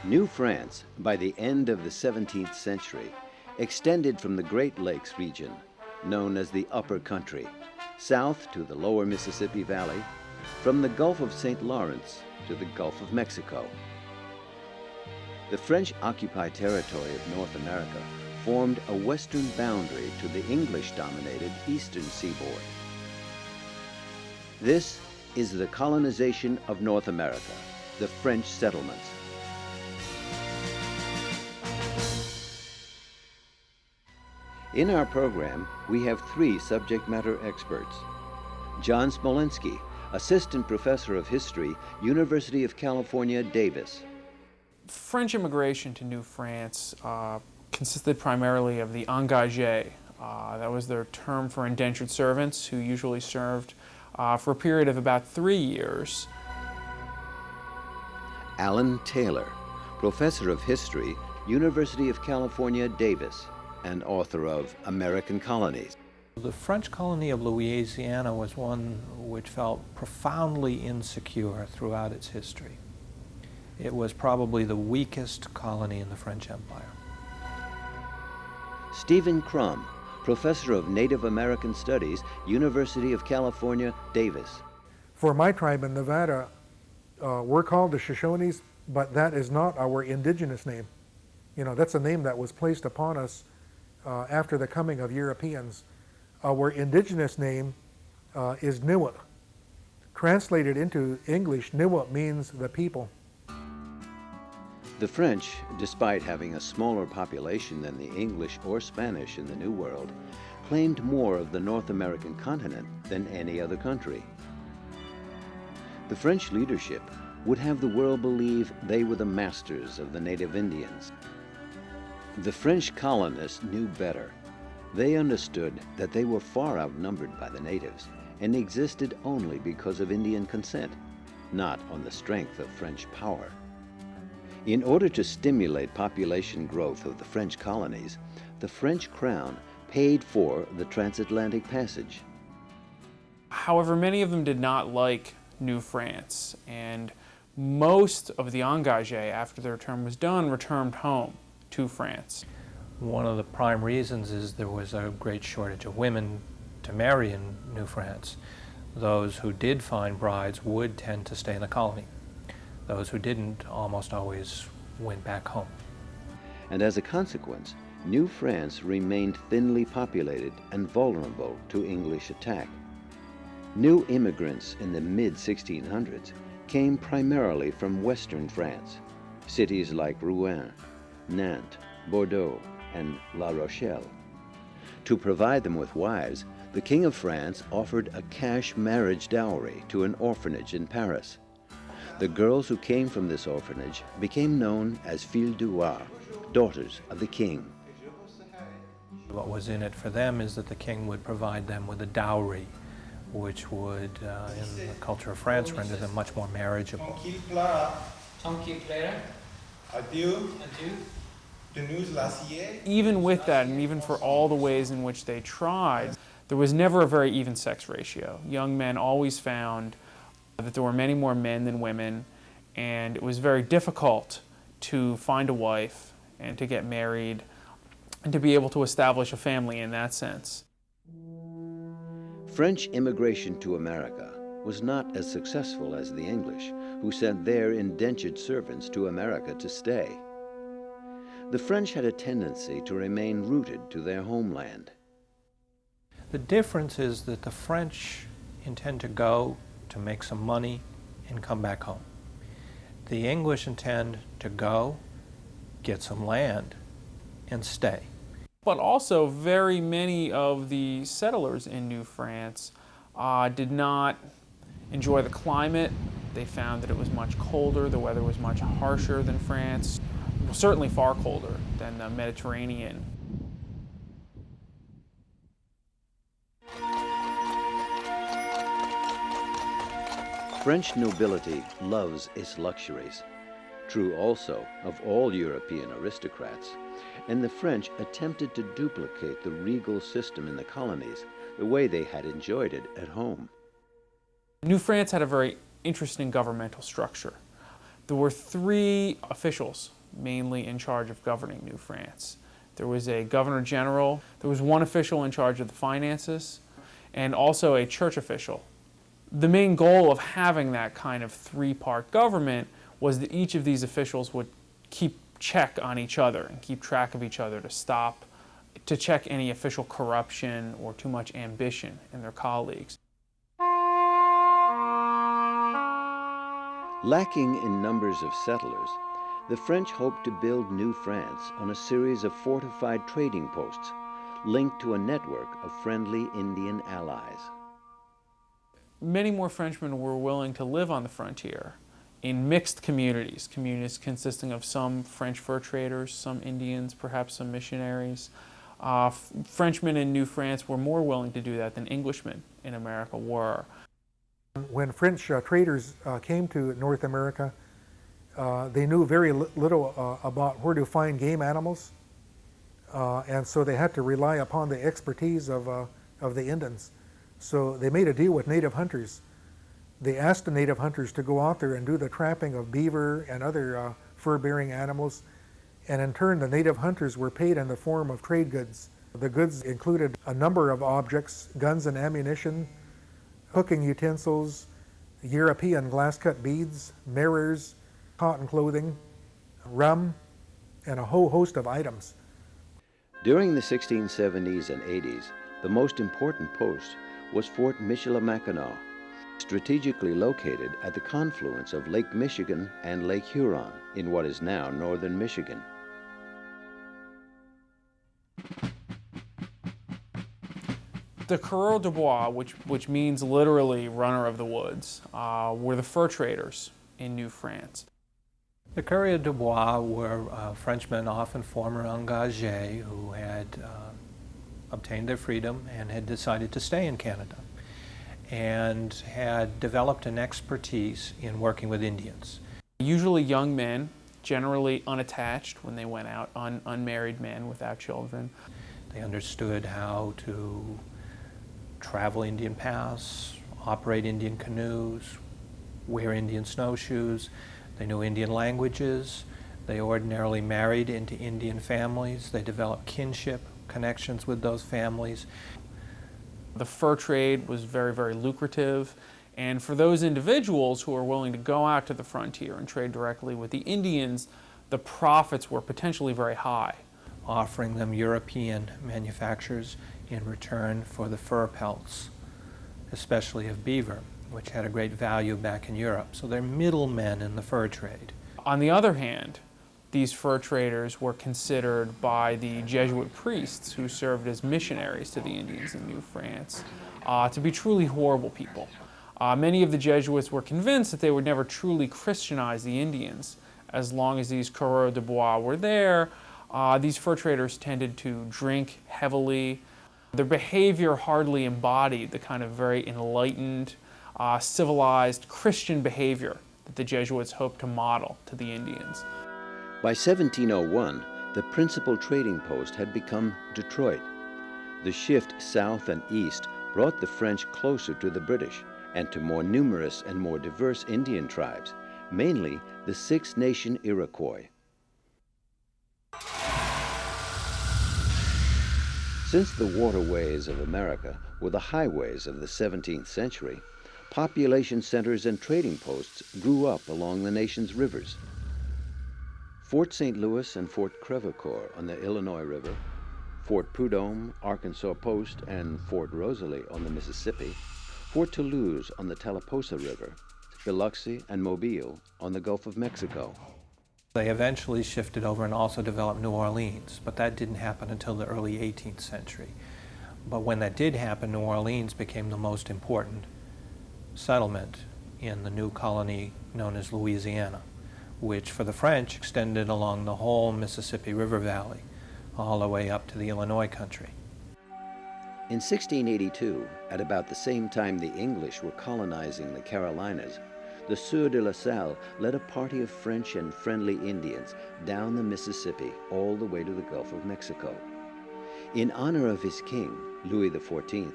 New France, by the end of the 17th century, extended from the Great Lakes region, known as the Upper Country, south to the lower Mississippi Valley, from the Gulf of St. Lawrence to the Gulf of Mexico. The French-occupied territory of North America formed a western boundary to the English-dominated eastern seaboard. This is the colonization of North America, the French settlements. In our program, we have three subject matter experts. John Smolenski, Assistant Professor of History, University of California, Davis. French immigration to New France consisted primarily of the engagés. That was their term for indentured servants who usually served for a period of about 3 years. Alan Taylor, Professor of History, University of California, Davis, and author of American Colonies. The French colony of Louisiana was one which felt profoundly insecure throughout its history. It was probably the weakest colony in the French Empire. Stephen Crum, Professor of Native American Studies, University of California, Davis. For my tribe in Nevada, we're called the Shoshones, but that is not our indigenous name. You know, that's a name that was placed upon us after the coming of Europeans. Our indigenous name is Niwa. Translated into English, Niwa means the people. The French, despite having a smaller population than the English or Spanish in the New World, claimed more of the North American continent than any other country. The French leadership would have the world believe they were the masters of the native Indians. The French colonists knew better. They understood that they were far outnumbered by the natives and existed only because of Indian consent, not on the strength of French power. In order to stimulate population growth of the French colonies, the French crown paid for the transatlantic passage. However, many of them did not like New France, and most of the engagés, after their term was done, returned home to France. One of the prime reasons is there was a great shortage of women to marry in New France. Those who did find brides would tend to stay in the colony. Those who didn't almost always went back home. And as a consequence, New France remained thinly populated and vulnerable to English attack. New immigrants in the mid-1600s came primarily from western France, cities like Rouen, Nantes, Bordeaux, and La Rochelle. To provide them with wives, the King of France offered a cash marriage dowry to an orphanage in Paris. The girls who came from this orphanage became known as filles du roi, daughters of the king. What was in it for them is that the king would provide them with a dowry, which would, in the culture of France, render them much more marriageable. Even with that, and even for all the ways in which they tried, there was never a very even sex ratio. Young men always found that there were many more men than women, and it was very difficult to find a wife and to get married and to be able to establish a family in that sense. French immigration to America was not as successful as the English, who sent their indentured servants to America to stay. The French had a tendency to remain rooted to their homeland. The difference is that the French intend to go to make some money and come back home. The English intend to go, get some land, and stay. But also, very many of the settlers in New France did not enjoy the climate. They found that it was much colder, the weather was much harsher than France, well, certainly far colder than the Mediterranean. French nobility loves its luxuries. True also of all European aristocrats, and the French attempted to duplicate the regal system in the colonies the way they had enjoyed it at home. New France had a very interesting governmental structure. There were three officials mainly in charge of governing New France. There was a governor general, there was one official in charge of the finances, and also a church official. The main goal of having that kind of three-part government was that each of these officials would keep check on each other and keep track of each other to check any official corruption or too much ambition in their colleagues. Lacking in numbers of settlers, the French hoped to build New France on a series of fortified trading posts linked to a network of friendly Indian allies. Many more Frenchmen were willing to live on the frontier in mixed communities, communities consisting of some French fur traders, some Indians, perhaps some missionaries. Frenchmen in New France were more willing to do that than Englishmen in America were. When French traders came to North America, they knew very little about where to find game animals, and so they had to rely upon the expertise of the Indians. So they made a deal with native hunters. They asked the native hunters to go out there and do the trapping of beaver and other fur-bearing animals, and in turn the native hunters were paid in the form of trade goods. The goods included a number of objects: guns and ammunition, cooking utensils, European glass-cut beads, mirrors, cotton clothing, rum, and a whole host of items. During the 1670s and 80s, the most important post was Fort Michilimackinac, strategically located at the confluence of Lake Michigan and Lake Huron in what is now northern Michigan. The coureurs de bois, which means literally runner of the woods, were the fur traders in New France. The coureurs de bois were Frenchmen, often former engagés, who had obtained their freedom and had decided to stay in Canada, and had developed an expertise in working with Indians. Usually young men, generally unattached when they went out, unmarried men without children. They understood how to travel Indian paths, operate Indian canoes, wear Indian snowshoes. They knew Indian languages. They ordinarily married into Indian families. They developed kinship connections with those families. The fur trade was very, very lucrative, and for those individuals who were willing to go out to the frontier and trade directly with the Indians, the profits were potentially very high. Offering them European manufactures in return for the fur pelts, especially of beaver, which had a great value back in Europe. So they're middlemen in the fur trade. On the other hand, these fur traders were considered by the Jesuit priests who served as missionaries to the Indians in New France to be truly horrible people. Many of the Jesuits were convinced that they would never truly Christianize the Indians. As long as these coureurs de bois were there, these fur traders tended to drink heavily. Their behavior hardly embodied the kind of very enlightened, civilized Christian behavior that the Jesuits hoped to model to the Indians. By 1701, the principal trading post had become Detroit. The shift south and east brought the French closer to the British and to more numerous and more diverse Indian tribes, mainly the Six Nation Iroquois. Since the waterways of America were the highways of the 17th century, population centers and trading posts grew up along the nation's rivers. Fort St. Louis and Fort Crevecoeur on the Illinois River, Fort Prudhomme, Arkansas Post, and Fort Rosalie on the Mississippi, Fort Toulouse on the Tallapoosa River, Biloxi and Mobile on the Gulf of Mexico. They eventually shifted over and also developed New Orleans, but that didn't happen until the early 18th century. But when that did happen, New Orleans became the most important settlement in the new colony known as Louisiana, which for the French extended along the whole Mississippi River Valley, all the way up to the Illinois country. In 1682, at about the same time the English were colonizing the Carolinas, the Sieur de La Salle led a party of French and friendly Indians down the Mississippi all the way to the Gulf of Mexico. In honor of his king, Louis XIV,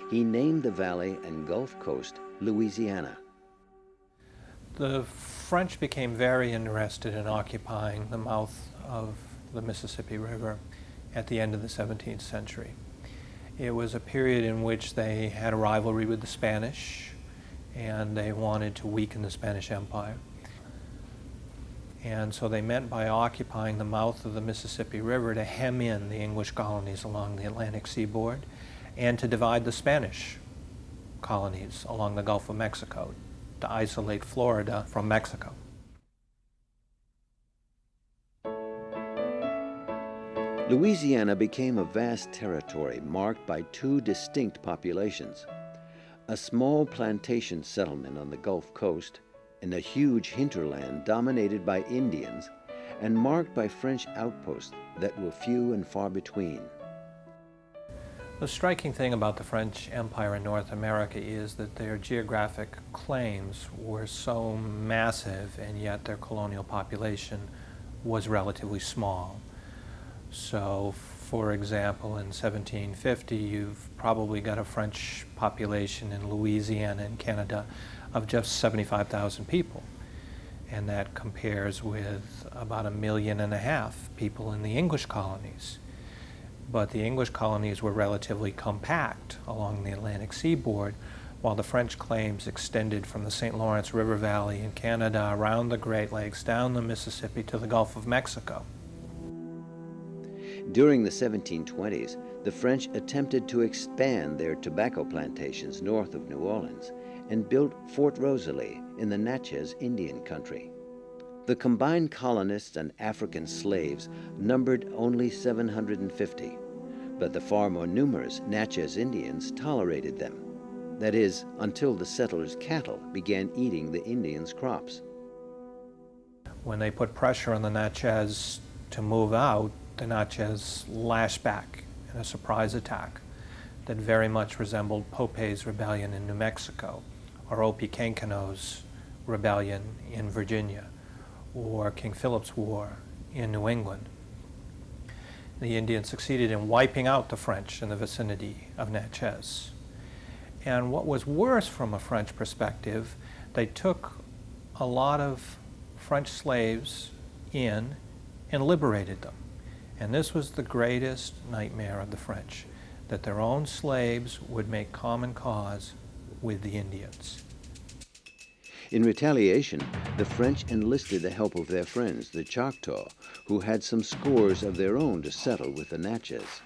he named the valley and Gulf Coast Louisiana. The French became very interested in occupying the mouth of the Mississippi River at the end of the 17th century. It was a period in which they had a rivalry with the Spanish, and they wanted to weaken the Spanish Empire. And so they meant by occupying the mouth of the Mississippi River to hem in the English colonies along the Atlantic seaboard and to divide the Spanish colonies along the Gulf of Mexico, to isolate Florida from Mexico. Louisiana became a vast territory marked by two distinct populations: a small plantation settlement on the Gulf Coast and a huge hinterland dominated by Indians and marked by French outposts that were few and far between. The striking thing about the French Empire in North America is that their geographic claims were so massive, and yet their colonial population was relatively small. So, for example, in 1750, you've probably got a French population in Louisiana and Canada of just 75,000 people. And that compares with about 1.5 million people in the English colonies. But the English colonies were relatively compact along the Atlantic seaboard, while the French claims extended from the St. Lawrence River Valley in Canada, around the Great Lakes, down the Mississippi to the Gulf of Mexico. During the 1720s, the French attempted to expand their tobacco plantations north of New Orleans and built Fort Rosalie in the Natchez Indian country. The combined colonists and African slaves numbered only 750, but the far more numerous Natchez Indians tolerated them. That is, until the settlers' cattle began eating the Indians' crops. When they put pressure on the Natchez to move out, the Natchez lashed back in a surprise attack that very much resembled Pope's rebellion in New Mexico, or Opechancano's rebellion in Virginia, or King Philip's War in New England. The Indians succeeded in wiping out the French in the vicinity of Natchez. And what was worse from a French perspective, they took a lot of French slaves in and liberated them. And this was the greatest nightmare of the French, that their own slaves would make common cause with the Indians. In retaliation, the French enlisted the help of their friends, the Choctaw, who had some scores of their own to settle with the Natchez.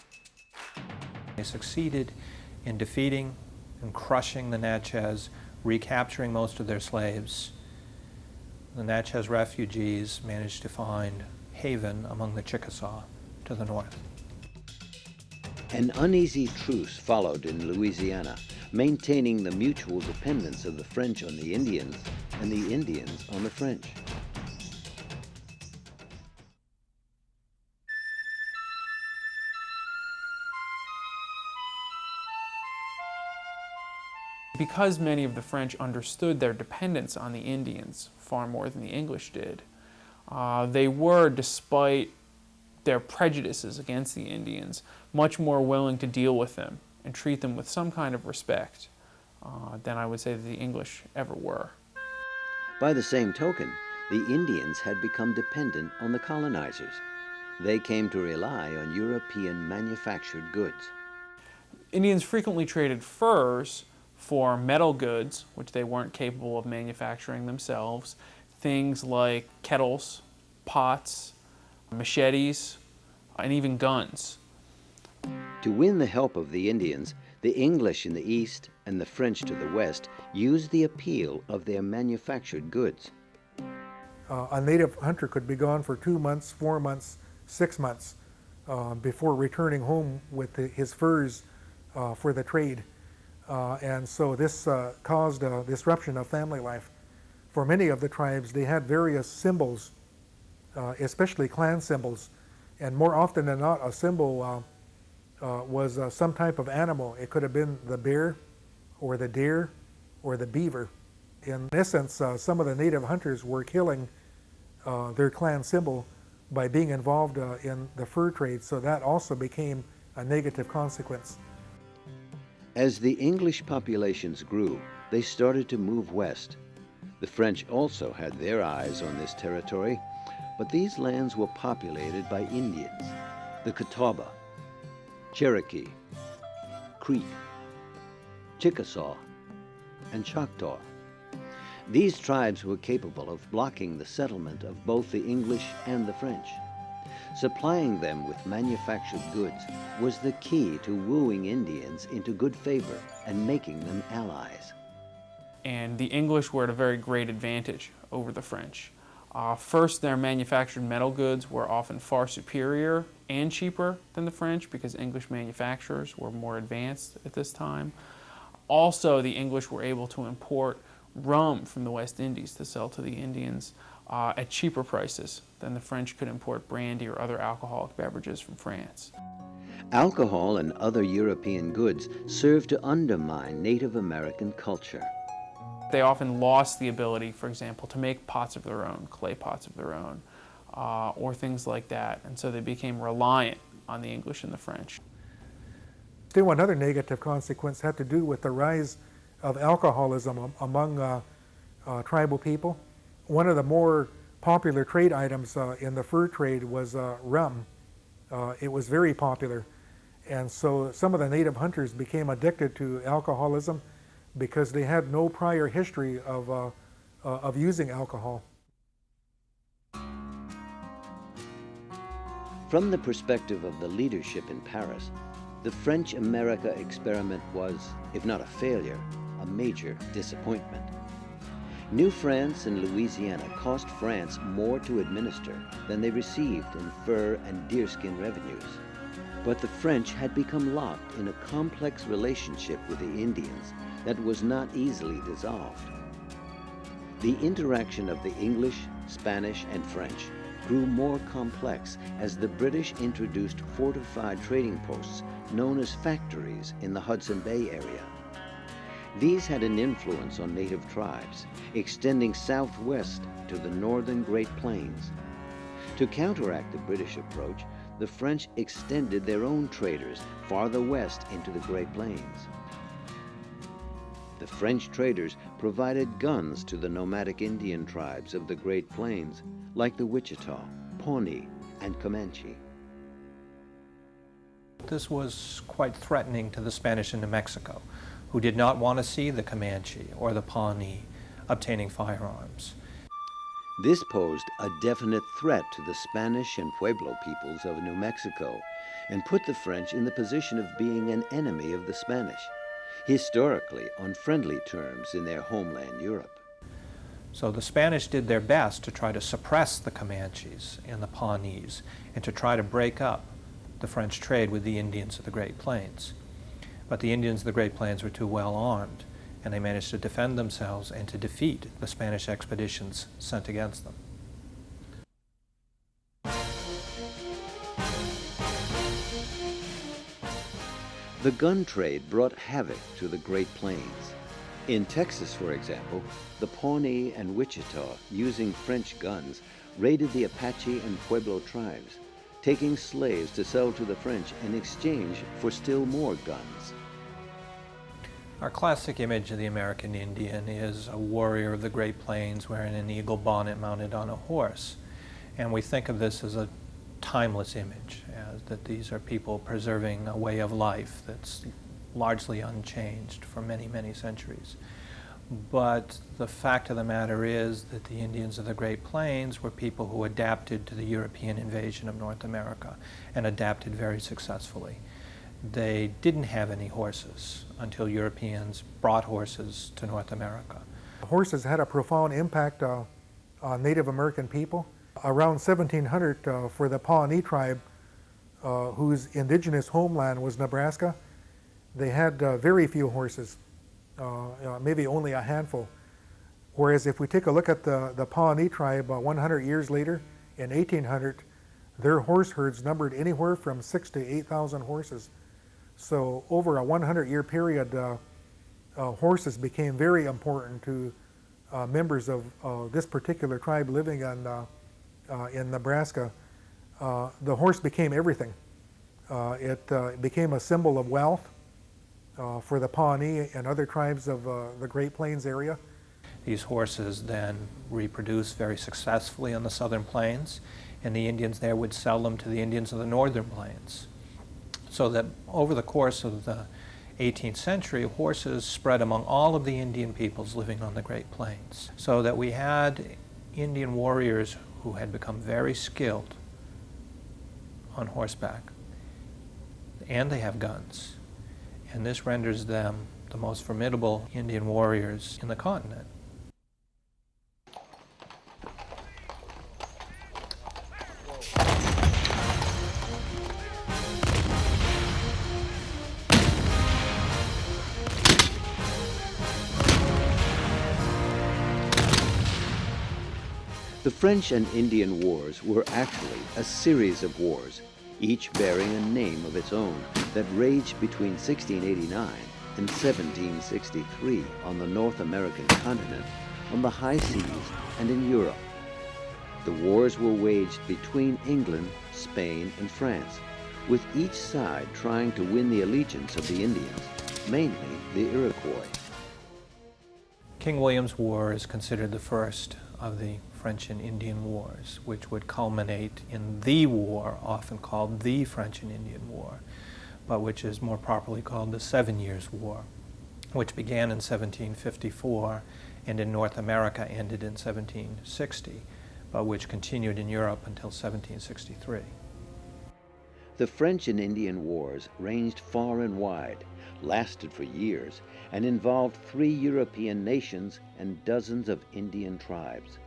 They succeeded in defeating and crushing the Natchez, recapturing most of their slaves. The Natchez refugees managed to find haven among the Chickasaw to the north. An uneasy truce followed in Louisiana, maintaining the mutual dependence of the French on the Indians and the Indians on the French. Because many of the French understood their dependence on the Indians far more than the English did, they were, despite their prejudices against the Indians, much more willing to deal with them and treat them with some kind of respect than I would say that the English ever were. By the same token, the Indians had become dependent on the colonizers. They came to rely on European manufactured goods. Indians frequently traded furs for metal goods, which they weren't capable of manufacturing themselves, things like kettles, pots, machetes, and even guns. To win the help of the Indians, the English in the east and the French to the west used the appeal of their manufactured goods. A native hunter could be gone for 2 months, 4 months, 6 months before returning home with his furs for the trade. And so this caused a disruption of family life. For many of the tribes, they had various symbols, especially clan symbols, and more often than not, a symbol was some type of animal. It could have been the bear, or the deer, or the beaver. In essence, some of the native hunters were killing their clan symbol by being involved in the fur trade, so that also became a negative consequence. As the English populations grew, they started to move west. The French also had their eyes on this territory, but these lands were populated by Indians, the Catawba, Cherokee, Creek, Chickasaw, and Choctaw. These tribes were capable of blocking the settlement of both the English and the French. Supplying them with manufactured goods was the key to wooing Indians into good favor and making them allies. And the English were at a very great advantage over the French. First, their manufactured metal goods were often far superior and cheaper than the French because English manufacturers were more advanced at this time. Also, the English were able to import rum from the West Indies to sell to the Indians at cheaper prices than the French could import brandy or other alcoholic beverages from France. Alcohol and other European goods served to undermine Native American culture. They often lost the ability, for example, to make pots of their own, clay pots of their own, or things like that. And so they became reliant on the English and the French. Still, another negative consequence had to do with the rise of alcoholism among tribal people. One of the more popular trade items in the fur trade was rum. It was very popular. And so some of the native hunters became addicted to alcoholism because they had no prior history of using alcohol. From the perspective of the leadership in Paris, the French America experiment was, if not a failure, a major disappointment. New France and Louisiana cost France more to administer than they received in fur and deerskin revenues. But the French had become locked in a complex relationship with the Indians that was not easily dissolved. The interaction of the English, Spanish, and French grew more complex as the British introduced fortified trading posts known as factories in the Hudson Bay area. These had an influence on native tribes, extending southwest to the northern Great Plains. To counteract the British approach, the French extended their own traders farther west into the Great Plains. The French traders provided guns to the nomadic Indian tribes of the Great Plains, like the Wichita, Pawnee, and Comanche. This was quite threatening to the Spanish in New Mexico, who did not want to see the Comanche or the Pawnee obtaining firearms. This posed a definite threat to the Spanish and Pueblo peoples of New Mexico and put the French in the position of being an enemy of the Spanish, historically on friendly terms in their homeland Europe. So the Spanish did their best to try to suppress the Comanches and the Pawnees and to try to break up the French trade with the Indians of the Great Plains. But the Indians of the Great Plains were too well armed, and they managed to defend themselves and to defeat the Spanish expeditions sent against them. The gun trade brought havoc to the Great Plains. In Texas, for example, the Pawnee and Wichita, using French guns, raided the Apache and Pueblo tribes, taking slaves to sell to the French in exchange for still more guns. Our classic image of the American Indian is a warrior of the Great Plains wearing an eagle bonnet mounted on a horse. And we think of this as a timeless image, that these are people preserving a way of life that's largely unchanged for many, many centuries. But the fact of the matter is that the Indians of the Great Plains were people who adapted to the European invasion of North America and adapted very successfully. They didn't have any horses until Europeans brought horses to North America. Horses had a profound impact on Native American people. Around 1700, for the Pawnee tribe, whose indigenous homeland was Nebraska, they had very few horses, maybe only a handful. Whereas if we take a look at the Pawnee tribe 100 years later, in 1800, their horse herds numbered anywhere from 6,000 to 8,000 horses. So over a 100-year period, horses became very important to members of this particular tribe living in Nebraska. The horse became everything. It became a symbol of wealth for the Pawnee and other tribes of the Great Plains area. These horses then reproduced very successfully on the southern plains, and the Indians there would sell them to the Indians of the northern plains. So that over the course of the 18th century, horses spread among all of the Indian peoples living on the Great Plains. So that we had Indian warriors who had become very skilled on horseback, and they have guns. And this renders them the most formidable Indian warriors in the continent. The French and Indian Wars were actually a series of wars, each bearing a name of its own, that raged between 1689 and 1763 on the North American continent, on the high seas, and in Europe. The wars were waged between England, Spain, and France, with each side trying to win the allegiance of the Indians, mainly the Iroquois. King William's War is considered the first of the French and Indian Wars, which would culminate in the war, often called the French and Indian War, but which is more properly called the 7 Years' War, which began in 1754 and in North America ended in 1760, but which continued in Europe until 1763. The French and Indian Wars ranged far and wide, lasted for years, and involved 3 European nations and dozens of Indian tribes.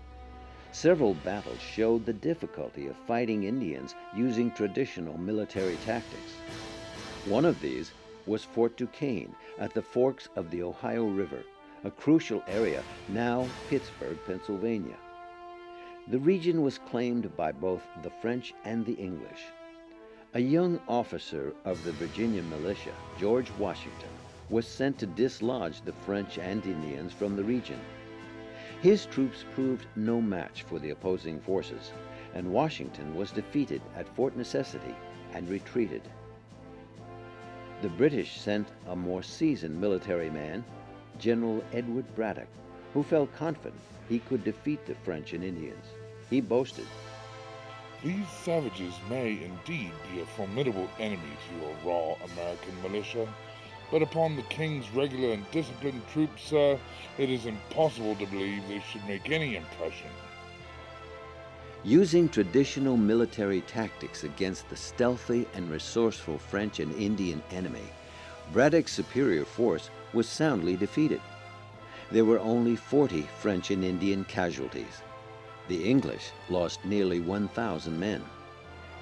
Several battles showed the difficulty of fighting Indians using traditional military tactics. One of these was Fort Duquesne at the forks of the Ohio River, a crucial area, now Pittsburgh, Pennsylvania. The region was claimed by both the French and the English. A young officer of the Virginia militia, George Washington, was sent to dislodge the French and Indians from the region. His troops proved no match for the opposing forces, and Washington was defeated at Fort Necessity and retreated. The British sent a more seasoned military man, General Edward Braddock, who felt confident he could defeat the French and Indians. He boasted, "These savages may indeed be a formidable enemy to your raw American militia, but upon the King's regular and disciplined troops, sir, it is impossible to believe they should make any impression." Using traditional military tactics against the stealthy and resourceful French and Indian enemy, Braddock's superior force was soundly defeated. There were only 40 French and Indian casualties. The English lost nearly 1,000 men.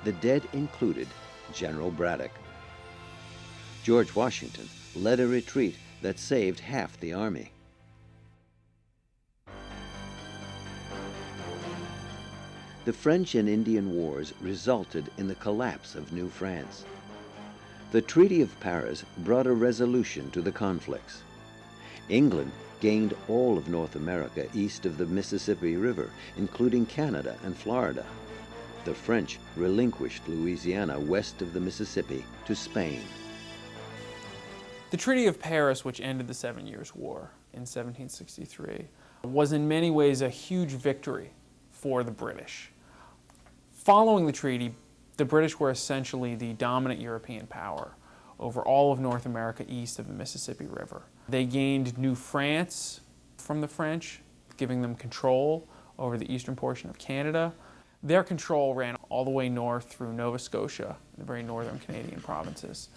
The dead included General Braddock. George Washington led a retreat that saved half the army. The French and Indian Wars resulted in the collapse of New France. The Treaty of Paris brought a resolution to the conflicts. England gained all of North America east of the Mississippi River, including Canada and Florida. The French relinquished Louisiana west of the Mississippi to Spain. The Treaty of Paris, which ended the 7 Years' War in 1763, was in many ways a huge victory for the British. Following the treaty, the British were essentially the dominant European power over all of North America east of the Mississippi River. They gained New France from the French, giving them control over the eastern portion of Canada. Their control ran all the way north through Nova Scotia, the very northern Canadian provinces.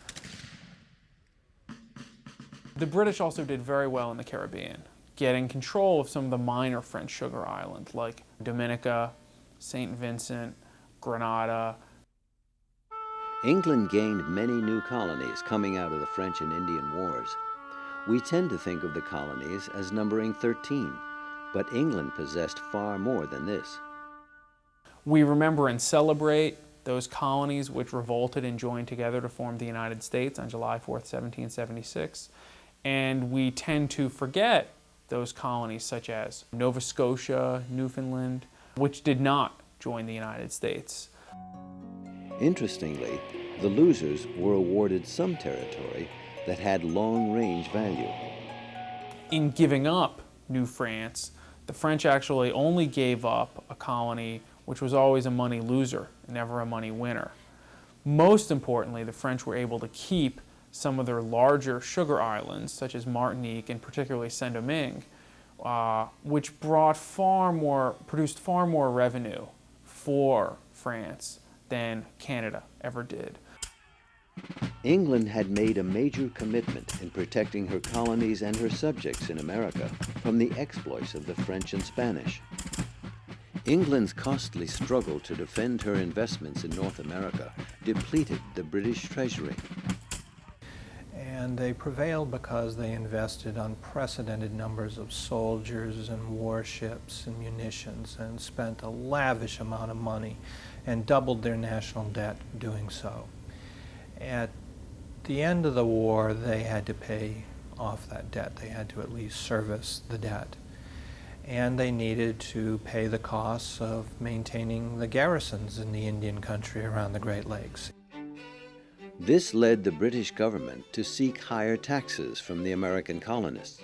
The British also did very well in the Caribbean, getting control of some of the minor French sugar islands like Dominica, St. Vincent, Grenada. England gained many new colonies coming out of the French and Indian Wars. We tend to think of the colonies as numbering 13, but England possessed far more than this. We remember and celebrate those colonies which revolted and joined together to form the United States on July 4th, 1776. And we tend to forget those colonies such as Nova Scotia, Newfoundland, which did not join the United States. Interestingly, the losers were awarded some territory that had long-range value. In giving up New France. The French actually only gave up a colony which was always a money loser, never a money winner. Most importantly, the French were able to keep some of their larger sugar islands, such as Martinique and particularly Saint-Domingue, which produced far more revenue for France than Canada ever did. England had made a major commitment in protecting her colonies and her subjects in America from the exploits of the French and Spanish. England's costly struggle to defend her investments in North America depleted the British treasury. And they prevailed because they invested unprecedented numbers of soldiers and warships and munitions and spent a lavish amount of money and doubled their national debt doing so. At the end of the war, they had to pay off that debt. They had to at least service the debt. And they needed to pay the costs of maintaining the garrisons in the Indian country around the Great Lakes. This led the British government to seek higher taxes from the American colonists.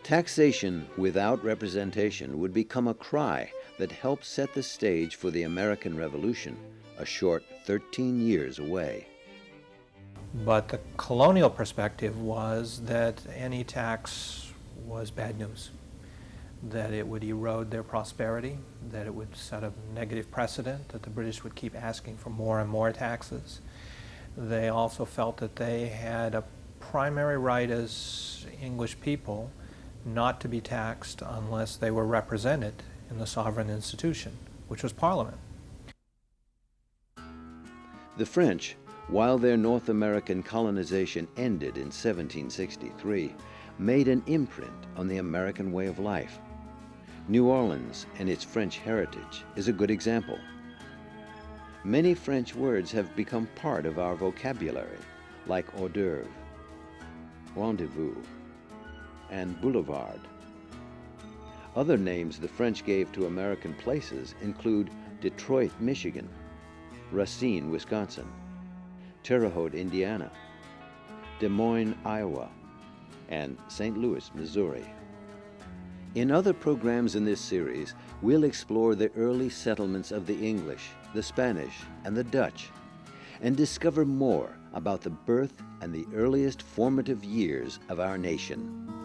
Taxation without representation would become a cry that helped set the stage for the American Revolution, a short 13 years away. But the colonial perspective was that any tax was bad news, that it would erode their prosperity, that it would set a negative precedent, that the British would keep asking for more and more taxes. They also felt that they had a primary right as English people not to be taxed unless they were represented in the sovereign institution, which was Parliament. The French, while their North American colonization ended in 1763, made an imprint on the American way of life. New Orleans and its French heritage is a good example. Many French words have become part of our vocabulary, like hors d'oeuvre, rendezvous, and boulevard. Other names the French gave to American places include Detroit, Michigan, Racine, Wisconsin, Terre Haute, Indiana, Des Moines, Iowa, and St. Louis, Missouri. In other programs in this series, we'll explore the early settlements of the English, the Spanish, and the Dutch, and discover more about the birth and the earliest formative years of our nation.